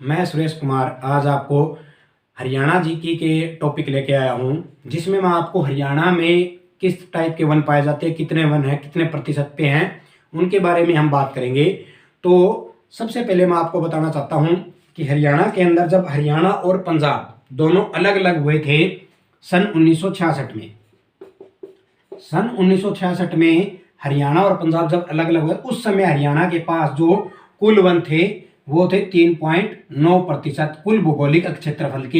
मैं सुरेश कुमार आज आपको हरियाणा जीके के टॉपिक लेके आया हूँ, जिसमें मैं आपको हरियाणा में किस टाइप के वन पाए जाते हैं, कितने वन हैं, कितने प्रतिशत पे हैं, उनके बारे में हम बात करेंगे। तो सबसे पहले मैं आपको बताना चाहता हूँ कि हरियाणा के अंदर जब हरियाणा और पंजाब दोनों अलग अलग हुए थे सन 1966 में। सन 1966 में हरियाणा और पंजाब जब अलग अलग हुए, उस समय हरियाणा के पास जो कुल वन थे वो थे 3.9% कुल भौगोलिक क्षेत्रफल के।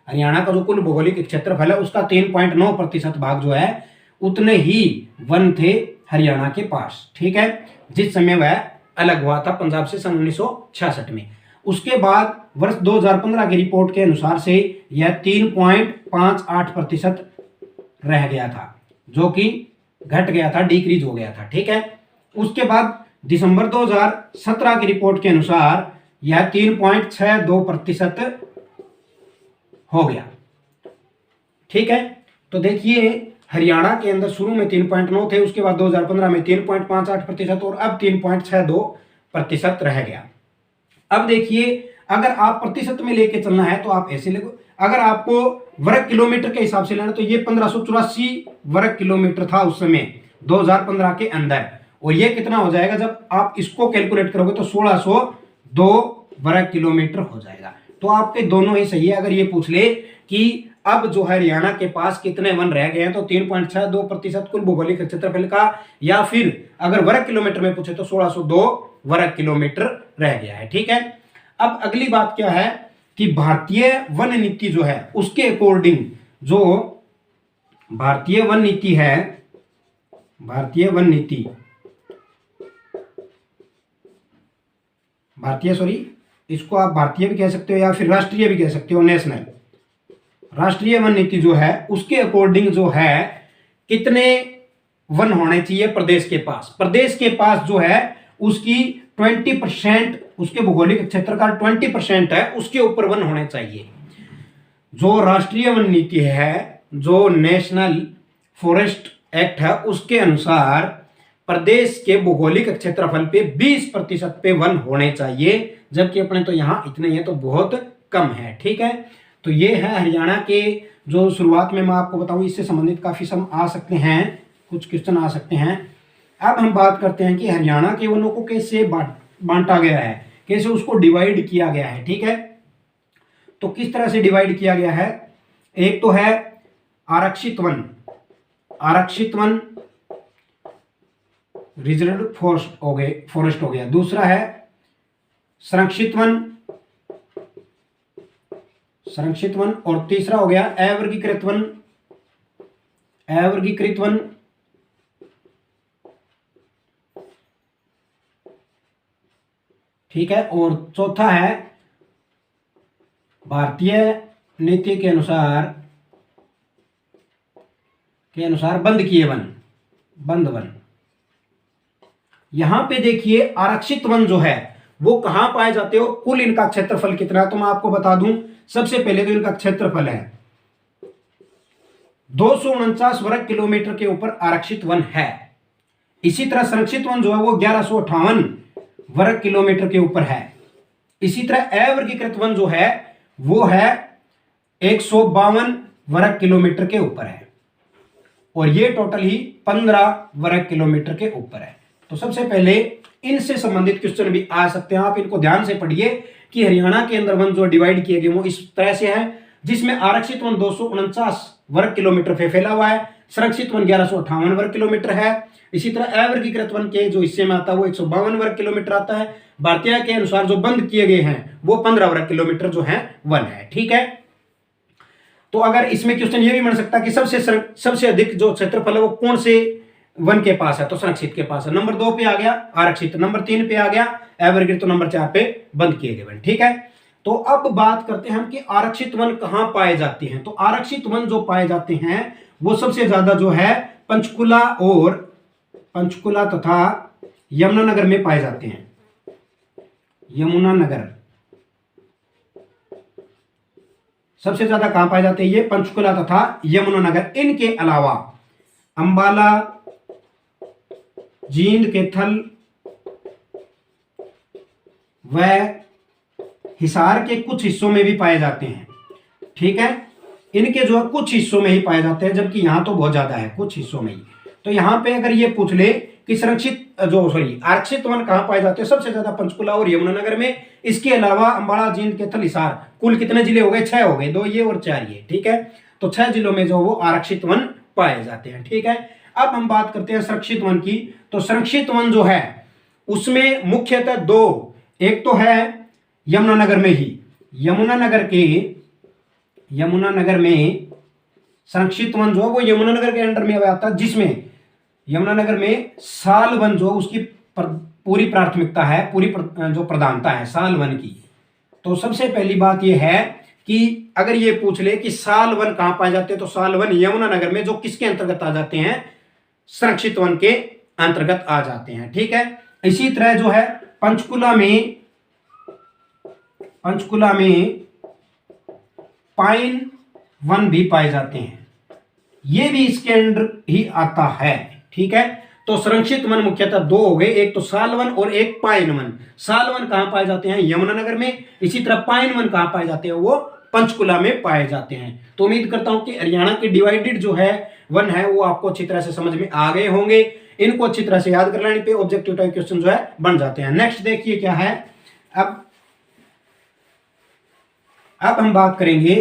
हरियाणा का जो कुल भौगोलिक क्षेत्रफल है उसका 3.9% भाग जो है उतने ही वन थे हरियाणा के पास। ठीक है, जिस समय वह अलग हुआ था पंजाब से सन 1966 में। उसके बाद वर्ष 2015 की रिपोर्ट के अनुसार से यह 3.58% रह गया था, जो कि घट गया था, डिक्रीज हो गया था। ठीक है, उसके बाद दिसंबर 2017 की रिपोर्ट के अनुसार यह 3.62% हो गया। ठीक है, तो देखिए हरियाणा के अंदर शुरू में 3.9 थे, उसके बाद 2015 में 3.58% और अब 3.62% रह गया। अब देखिए अगर आप प्रतिशत में लेके चलना है तो आप ऐसे लिखो, अगर आपको वर्ग किलोमीटर के हिसाब से लेना तो ये 1584 वर्ग किलोमीटर था उस समय 2015 के अंदर, और ये कितना हो जाएगा जब आप इसको कैलकुलेट करोगे तो 1602 वर्ग किलोमीटर हो जाएगा। तो आपके दोनों ही सही है। अगर ये पूछ ले कि अब जो हरियाणा के पास कितने वन रह गए हैं तो 3.62% कुल भौगोलिक क्षेत्रफल का, या फिर अगर वर्ग किलोमीटर में पूछे तो 1602 वर्ग किलोमीटर रह गया है। ठीक है, अब अगली बात क्या है कि भारतीय वन नीति जो है उसके अकॉर्डिंग जो भारतीय वन नीति है, भारतीय वन नीति, इसको आप भारतीय भी कह सकते हो या फिर राष्ट्रीय भी कह सकते हो, नेशनल राष्ट्रीय वन नीति जो है उसके अकॉर्डिंग जो है कितने वन होने चाहिए प्रदेश के पास। प्रदेश के पास जो है उसकी 20%, उसके भौगोलिक क्षेत्र का 20% है, उसके ऊपर वन होने चाहिए। जो राष्ट्रीय वन नीति है, जो नेशनल फॉरेस्ट एक्ट है, उसके अनुसार प्रदेश के भौगोलिक क्षेत्रफल पे 20% पे वन होने चाहिए, जबकि अपने तो यहाँ इतने हैं तो बहुत कम है। ठीक है, तो ये है हरियाणा के जो शुरुआत में मैं आपको बताऊं, इससे संबंधित काफी सम आ सकते हैं, कुछ क्वेश्चन आ सकते हैं। अब हम बात करते हैं कि हरियाणा के वनों को कैसे बांटा गया है, कैसे उसको डिवाइड किया गया है। ठीक है, तो किस तरह से डिवाइड किया गया है, एक तो है आरक्षित वन, आरक्षित वन रिजर्व फॉरेस्ट हो गया, दूसरा है संरक्षित वन, संरक्षित वन, और तीसरा हो गया अवर्गीकृत वन, अवर्गीकृत वन। ठीक है, और चौथा है भारतीय नीति के अनुसार बंद किए वन, बंद वन। यहां पे देखिए आरक्षित वन जो है वो कहां पाए जाते हो, कुल इनका क्षेत्रफल कितना है तो मैं आपको बता दूं। सबसे पहले तो इनका क्षेत्रफल है 249 वर्ग किलोमीटर के ऊपर आरक्षित वन है। इसी तरह संरक्षित वन जो है वो 1158 वर्ग किलोमीटर के ऊपर है। इसी तरह अवर्गीकृत वन जो है वो है 152 वर्ग किलोमीटर के ऊपर है, और ये टोटल ही 15 वर्ग किलोमीटर के ऊपर है। तो सबसे पहले इनसे संबंधित क्वेश्चन भी आ सकते हैं, आप इनको ध्यान से पढ़िए कि हरियाणा के अंदर वन जो डिवाइड किए गए वो इस तरह से है, जिसमें आरक्षित वन 249 वर्ग किलोमीटर पे फैला हुआ है, संरक्षित वन 1158 वर्ग किलोमीटर है। इसी तरह अवर्गीकृत वन के जो हिस्से में आता है वो 152 वर्ग किलोमीटर आता है। भारतीय के अनुसार जो बंद किए गए हैं वो 15 वर्ग किलोमीटर जो है वन है। ठीक है, तो अगर इसमें क्वेश्चन ये भी बन सकता है कि सबसे अधिक जो क्षेत्रफल है वो कौन से वन के पास है, तो संरक्षित के पास है। नंबर 2 पे आ गया आरक्षित, नंबर 3 पे आ गया अवर्गीकृत, तो नंबर 4 पे बंद किए गए वन। ठीक है, तो अब बात करते हैं हम कि आरक्षित वन कहां पाए जाते हैं। तो आरक्षित वन जो पाए जाते हैं वो सबसे ज्यादा जो है पंचकुला तथा यमुनानगर में पाए जाते हैं। यमुनानगर सबसे ज्यादा कहां पाए जाते हैं, ये पंचकुला तथा यमुनानगर। इनके अलावा अंबाला, जींद, कैथल व हिसार के कुछ हिस्सों में भी पाए जाते हैं, ठीक है। इनके जो है कुछ हिस्सों में ही पाए जाते हैं, जबकि यहाँ तो बहुत ज्यादा है, कुछ हिस्सों में ही। तो यहाँ पे अगर ये पूछ ले कि आरक्षित वन कहाँ पाए जाते हैं, सबसे ज्यादा पंचकुला और यमुनानगर में। इसके अलावा अंबाला, जींद, कैथल, हिसार, कुल कितने जिले हो गए? 6 हो गए, 2 ये और 4 ये, ठीक है। तो 6 जिलों में जो वो आरक्षित वन पाए जाते हैं, ठीक है। अब हम बात करते हैं संरक्षित वन की। तो संरक्षित वन जो है उसमें मुख्यतः 2, एक तो है यमुनानगर में ही, यमुनानगर में संरक्षित वन जो है वो यमुनानगर के अंडर में आता है, जिसमें यमुनानगर में साल वन जो उसकी पूरी प्राथमिकता है, पूरी जो प्रधानता है साल वन की। तो सबसे पहली बात यह है कि अगर ये पूछ ले कि साल वन कहां पाए जाते हैं, तो साल वन यमुनानगर में, जो किसके अंतर्गत आ जाते हैं? संरक्षित वन के अंतर्गत आ जाते हैं, ठीक है। इसी तरह जो है पंचकुला में पाइन वन भी पाए जाते हैं, ये भी इसके अंडर ही आता है, ठीक है। तो संरक्षित वन मुख्यतः 2 हो गए, एक तो साल वन और एक पाइन वन। साल वन कहां पाए जाते हैं? यमुनानगर में। इसी तरह पाइन वन कहां पाए जाते हैं? वो पंचकुला में पाए जाते हैं। तो उम्मीद करता हूं कि हरियाणा के डिवाइडेड जो है वन है वो आपको अच्छी तरह से समझ में आ गए होंगे। इनको अच्छी तरह से याद कर लेने पे ऑब्जेक्टिव टाइप क्वेश्चन जो है बन जाते हैं। नेक्स्ट देखिए क्या है। अब हम बात करेंगे,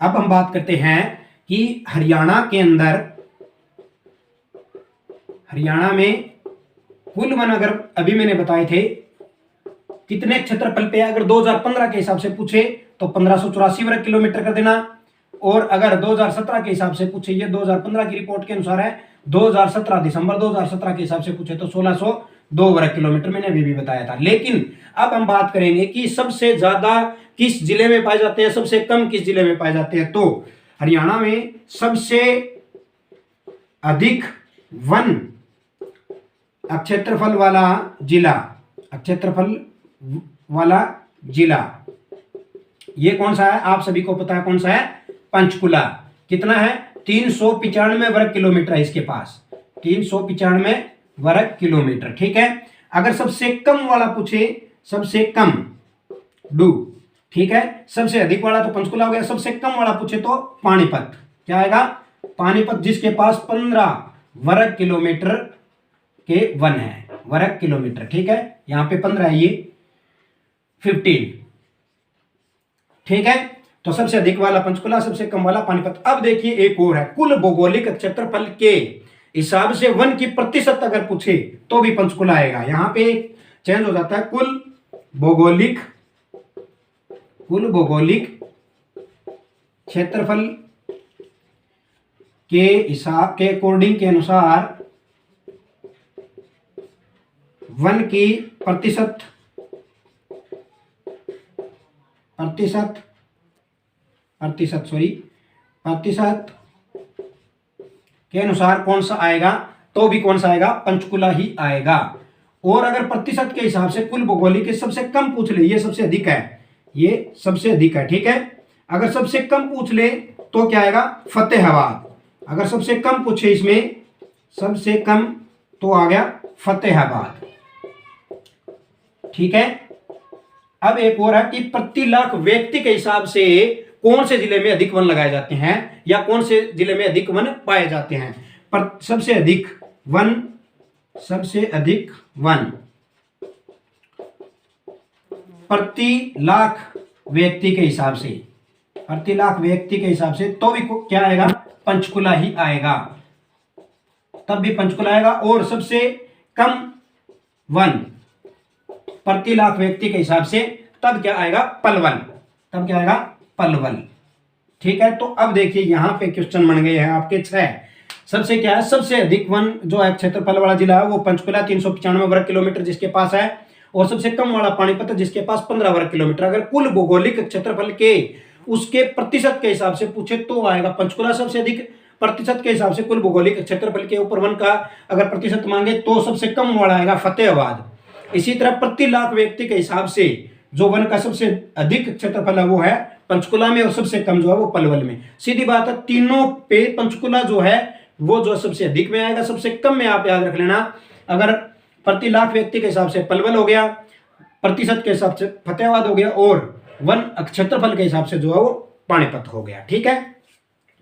अब हम बात करते हैं कि हरियाणा के अंदर, हरियाणा में कुल वन, अगर अभी मैंने बताए थे कितने क्षेत्रफल पे, अगर 2015 के हिसाब से पूछे तो 1584 वर्ग किलोमीटर कर देना, और अगर 2017 के हिसाब से पूछे, ये 2015 की रिपोर्ट के अनुसार है, 2017 दिसंबर 2017 के हिसाब से पूछे तो 1602 वर्ग किलोमीटर, मैंने अभी भी बताया था। लेकिन अब हम बात करेंगे कि सबसे ज्यादा किस जिले में पाए जाते हैं, सबसे कम किस जिले में पाए जाते हैं। तो हरियाणा में सबसे अधिक वन क्षेत्रफल वाला जिला, ये कौन सा है? आप सभी को पता है कौन सा है? पंचकुला। कितना है? 395 वर्ग किलोमीटर है इसके पास, 395 वर्ग किलोमीटर, ठीक है। अगर सबसे कम वाला पूछे, सबसे कम ठीक है, सबसे अधिक वाला तो पंचकुला हो गया, सबसे कम वाला पूछे तो पानीपत। क्या आएगा? पानीपत, जिसके पास 15 वर्ग किलोमीटर के वन है, वर्ग किलोमीटर, ठीक है। यहां पे 15 है, ये 15, ठीक है। तो सबसे अधिक वाला पंचकुला, सबसे कम वाला पानीपत। अब देखिए एक और है, कुल भौगोलिक क्षेत्रफल के हिसाब से वन की प्रतिशत अगर पूछे तो भी पंचकुला आएगा। यहां पे चेंज हो जाता है, कुल भौगोलिक क्षेत्रफल के हिसाब के अकॉर्डिंग के अनुसार वन की प्रतिशत के अनुसार कौन सा आएगा? तो भी कौन सा आएगा? पंचकुला ही आएगा। और अगर प्रतिशत के हिसाब से कुल भौगोलिक के सबसे कम पूछ ले, ये सबसे अधिक है, ये सबसे अधिक है, ठीक है। अगर सबसे कम पूछ ले तो क्या आएगा? फतेहाबाद। अगर सबसे कम पूछे इसमें, सबसे कम, तो आ गया फतेहाबाद, ठीक है। अब एक और है कि प्रति लाख व्यक्ति के हिसाब से कौन से जिले में अधिक वन लगाए जाते हैं, या कौन से जिले में अधिक वन पाए जाते हैं। पर सबसे अधिक वन प्रति लाख व्यक्ति के हिसाब से, तो भी क्या आएगा? पंचकुला ही आएगा, तब भी पंचकुला आएगा। और सबसे कम वन प्रति लाख व्यक्ति के हिसाब से, तब क्या आएगा? पलवल, ठीक है। तो अब देखिए यहां पे क्वेश्चन बन गए हैं आपके 6। सबसे क्या है? सबसे अधिक वन जो है क्षेत्रफल वाला जिला है वो पंचकुला, 395 वर्ग किलोमीटर जिसके पास है, और सबसे कम वाला पानीपत जिसके पास 15 वर्ग किलोमीटर। अगर कुल भौगोलिक क्षेत्रफल के उसके प्रतिशत के हिसाब से पूछे तो आएगा पंचकुला सबसे अधिक। प्रतिशत के हिसाब से कुल भौगोलिक क्षेत्रफल के ऊपर वन का अगर प्रतिशत मांगे तो सबसे कम वाला आएगा फतेहाबाद। इसी तरह प्रति लाख व्यक्ति के हिसाब से जो वन का सबसे अधिक क्षेत्रफल है वो है पंचकुला में, और सबसे कम जो है वो पलवल में। सीधी बात है, तीनों पे पंचकुला जो है वो जो सबसे अधिक में आएगा, सबसे कम में आप याद रख लेना। अगर प्रति लाख व्यक्ति के हिसाब से पलवल हो गया, प्रतिशत के हिसाब से फतेहाबाद हो गया, और वन क्षेत्रफल के हिसाब से जो है वो पानीपत हो गया। ठीक है,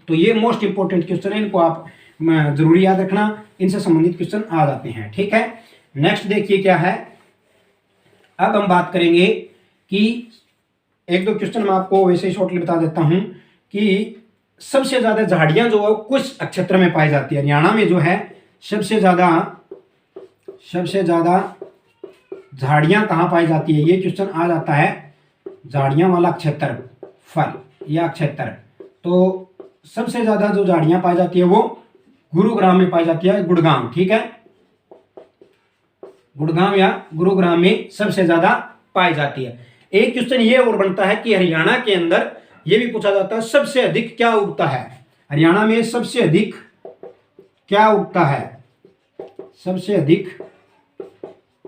तो ये मोस्ट इंपोर्टेंट क्वेश्चन है, इनको आप जरूरी याद रखना, इनसे संबंधित क्वेश्चन आ जाते हैं। ठीक है, नेक्स्ट देखिए क्या है। अब हम बात करेंगे कि एक दो क्वेश्चन मैं आपको वैसे ही शॉर्टली बता देता हूं कि सबसे ज्यादा झाड़ियां जो है कुछ क्षेत्र में पाई जाती है। हरियाणा में जो है सबसे ज्यादा झाड़ियां कहाँ पाई जाती है, ये क्वेश्चन आ जाता है। झाड़ियां वाला क्षेत्रफल या क्षेत्र, तो सबसे ज्यादा जो झाड़ियां पाई जाती है वो गुरुग्राम में पाई जाती है, गुड़गांव। ठीक है, गुड़गांव या गुरुग्राम में सबसे ज्यादा पाई जाती है। एक क्वेश्चन ये और बनता है कि हरियाणा के अंदर ये भी पूछा जाता है सबसे अधिक क्या उगता है, हरियाणा में सबसे अधिक क्या उगता है, सबसे अधिक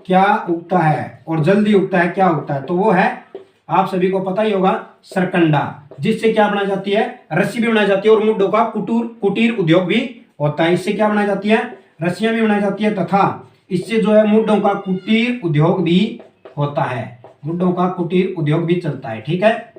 क्या उगता है और जल्दी उगता है, क्या उगता है, तो वो है, आप सभी को पता ही होगा, सरकंडा, जिससे क्या बनाई जाती है, रस्सी भी बनाई जाती है, और मुड्डों का कुटीर उद्योग भी होता है। इससे क्या बनाई जाती है, रस्सियां भी बनाई जाती है, तथा इससे जो है मुड्डों का कुटीर उद्योग भी होता है, मुड्डों का कुटीर उद्योग भी चलता है। ठीक है,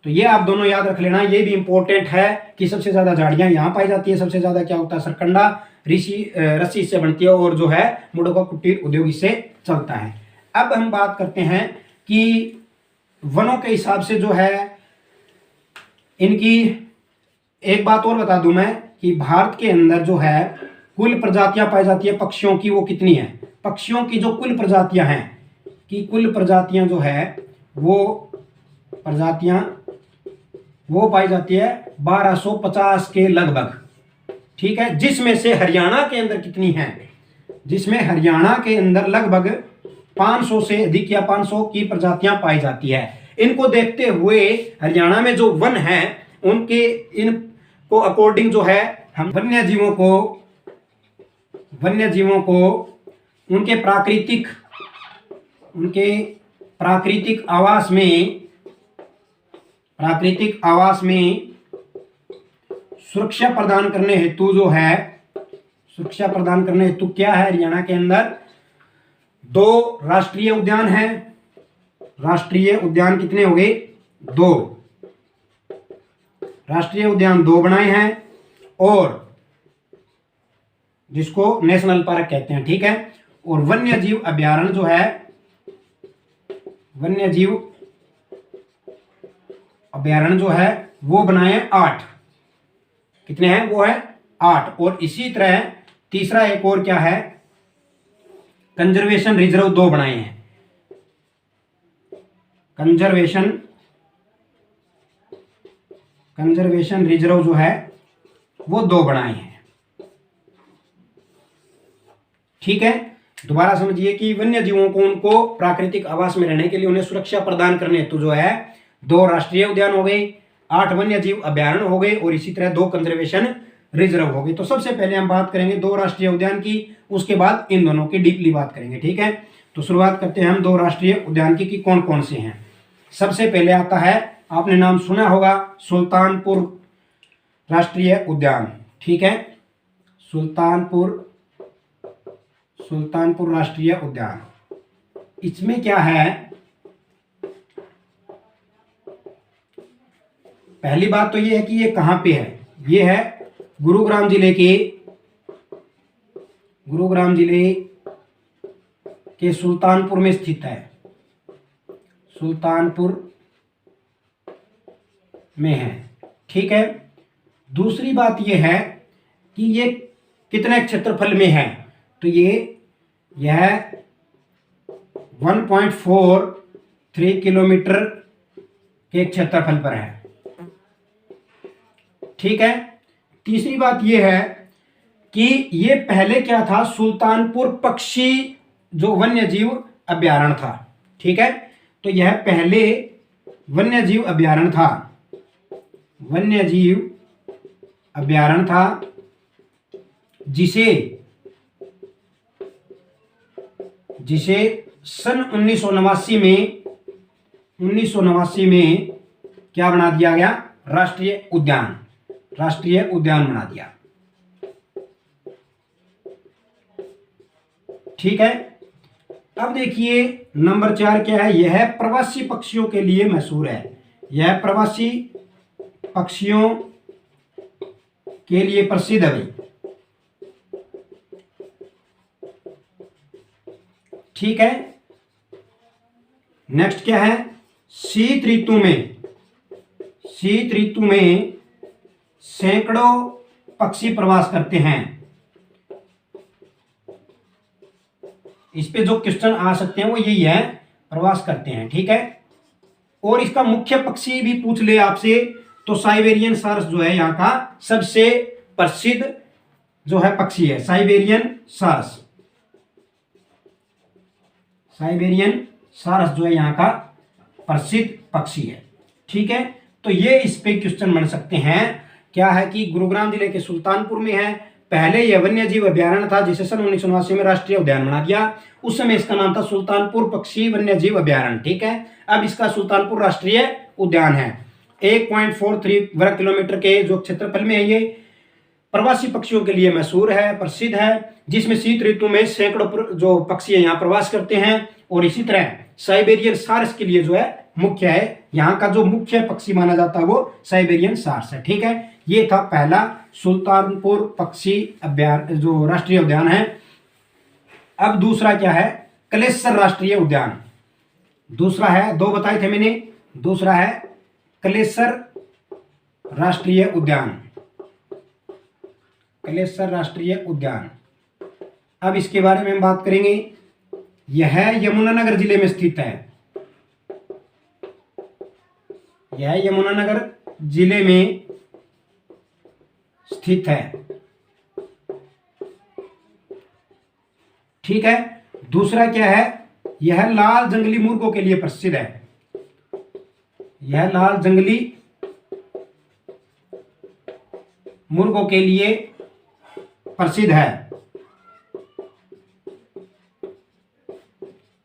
तो ये आप दोनों याद रख लेना, ये भी इंपॉर्टेंट है कि सबसे ज्यादा झाड़ियां यहां पाई जाती है, सबसे ज्यादा क्या होता है, सरकंडा, रस्सी इससे बनती है, और जो है मुड्डों का कुटीर उद्योग इससे चलता है। अब हम बात करते हैं कि वनों के हिसाब से जो है इनकी, एक बात और बता दूं मैं कि भारत के अंदर जो है कुल प्रजातियां पाई जाती है पक्षियों की, वो कितनी है, पक्षियों की जो कुल प्रजातियां हैं, कि कुल प्रजातियां जो है वो प्रजातियां वो पाई जाती है 1250 के लगभग। ठीक है, जिसमें से हरियाणा के अंदर कितनी है, जिसमें हरियाणा के अंदर लगभग 500 से अधिक या 500 की प्रजातियां पाई जाती है। इनको देखते हुए हरियाणा में जो वन है उनके इनको अकॉर्डिंग जो है हम वन्य जीवों को उनके प्राकृतिक आवास में सुरक्षा प्रदान करने हेतु जो है, सुरक्षा प्रदान करने हेतु क्या है, हरियाणा के अंदर 2 राष्ट्रीय उद्यान हैं। राष्ट्रीय उद्यान कितने हो गए, 2 राष्ट्रीय उद्यान 2 बनाए हैं, और जिसको नेशनल पार्क कहते हैं। ठीक है, और वन्य जीव अभ्यारण्य जो है, वन्य जीव अभ्यारण्य जो है वो बनाए 8, कितने हैं, वो है 8। और इसी तरह तीसरा एक और क्या है, कंजर्वेशन रिजर्व 2 बनाए हैं, कंजर्वेशन रिजर्व जो है वो 2 बनाए हैं। ठीक है, दोबारा समझिए कि वन्य जीवों को उनको प्राकृतिक आवास में रहने के लिए उन्हें सुरक्षा प्रदान करने हेतु जो है 2 राष्ट्रीय उद्यान हो गए, 8 वन्य जीव अभ्यारण्य हो गए, और इसी तरह 2 कंजर्वेशन रिजर्व हो गए। तो सबसे पहले हम बात करेंगे 2 राष्ट्रीय उद्यान की, उसके बाद इन दोनों की डीपली बात करेंगे। ठीक है, तो शुरुआत करते हैं हम 2 राष्ट्रीय उद्यान की कि कौन कौन से हैं। सबसे पहले आता है, आपने नाम सुना होगा, सुल्तानपुर राष्ट्रीय उद्यान। ठीक है, सुल्तानपुर राष्ट्रीय उद्यान, इसमें क्या है, पहली बात तो ये है कि ये कहां पे है, ये है गुरुग्राम जिले के सुल्तानपुर में स्थित है, सुल्तानपुर में है। ठीक है, दूसरी बात ये है कि ये कितने क्षेत्रफल में है, तो यह 1.43 किलोमीटर के क्षेत्रफल पर है। ठीक है, तीसरी बात यह है कि ये पहले क्या था, सुल्तानपुर पक्षी जो वन्य जीव अभ्यारण्य था। ठीक है, तो यह पहले वन्य जीव अभ्यारण्य था, जिसे सन 1989 में क्या बना दिया गया, राष्ट्रीय उद्यान बना दिया। ठीक है। अब देखिए नंबर 4 क्या है, यह प्रवासी पक्षियों के लिए मशहूर है। यह प्रवासी पक्षियों के लिए प्रसिद्ध है भाई। ठीक है। नेक्स्ट क्या है, शीत ऋतु में सैकड़ों पक्षी प्रवास करते हैं। इस पे जो क्वेश्चन आ सकते हैं वो यही है, प्रवास करते हैं। ठीक है। और इसका मुख्य पक्षी भी पूछ ले आपसे तो साइबेरियन सारस जो है यहाँ का सबसे प्रसिद्ध जो है पक्षी है, साइबेरियन सारस। साइबेरियन सारस जो है यहाँ का प्रसिद्ध पक्षी है। ठीक है। तो ये इस पे क्वेश्चन बन सकते हैं। क्या है कि गुरुग्राम जिले के सुल्तानपुर में है। पहले यह वन्य जीव अभ्यारण्य था जिसे सन 1989 में राष्ट्रीय उद्यान बना दिया। उस समय इसका नाम था सुल्तानपुर पक्षी वन्य जीव अभ्यारण्य। ठीक है। अब इसका सुल्तानपुर राष्ट्रीय उद्यान है। 1.43 वर्ग किलोमीटर के जो क्षेत्रफल में है, ये प्रवासी पक्षियों के लिए मशहूर है, प्रसिद्ध है, जिसमें शीत ऋतु में सैकड़ों जो पक्षी यहाँ प्रवास करते हैं। और इसी तरह साइबेरियन सारस के लिए जो है मुख्य है, यहाँ का जो मुख्य पक्षी माना जाता है वो साइबेरियन सारस है। ठीक है। ये था पहला सुल्तानपुर पक्षी अभ्यारण्य जो राष्ट्रीय उद्यान है। अब दूसरा क्या है, कलेसर राष्ट्रीय उद्यान। दूसरा है, दो बताए थे मैंने, दूसरा है कलेसर राष्ट्रीय उद्यान। कलेसर राष्ट्रीय उद्यान, अब इसके बारे में हम बात करेंगे। यह यमुनानगर जिले में स्थित है। यह यमुनानगर जिले में स्थित है। ठीक है। दूसरा क्या है, यह लाल जंगली मुर्गों के लिए प्रसिद्ध है। यह लाल जंगली मुर्गों के लिए प्रसिद्ध है।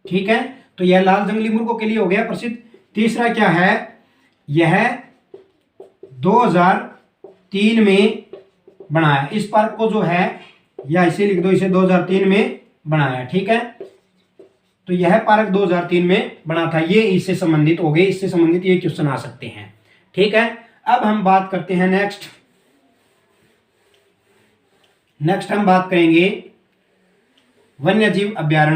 ठीक है। तो यह लाल जंगली मुर्गों के लिए हो गया प्रसिद्ध। तीसरा क्या है, यह 2003 में बनाया। इस पार्क को जो है, या इसे लिख दो, इसे 2003 में बनाया। ठीक है। तो यह पार्क 2003 में बना था। ये इससे संबंधित हो गए, इससे संबंधित ये क्वेश्चन आ सकते हैं। ठीक है। अब हम बात करते हैं नेक्स्ट हम बात करेंगे वन्यजीव अभ्यारण्य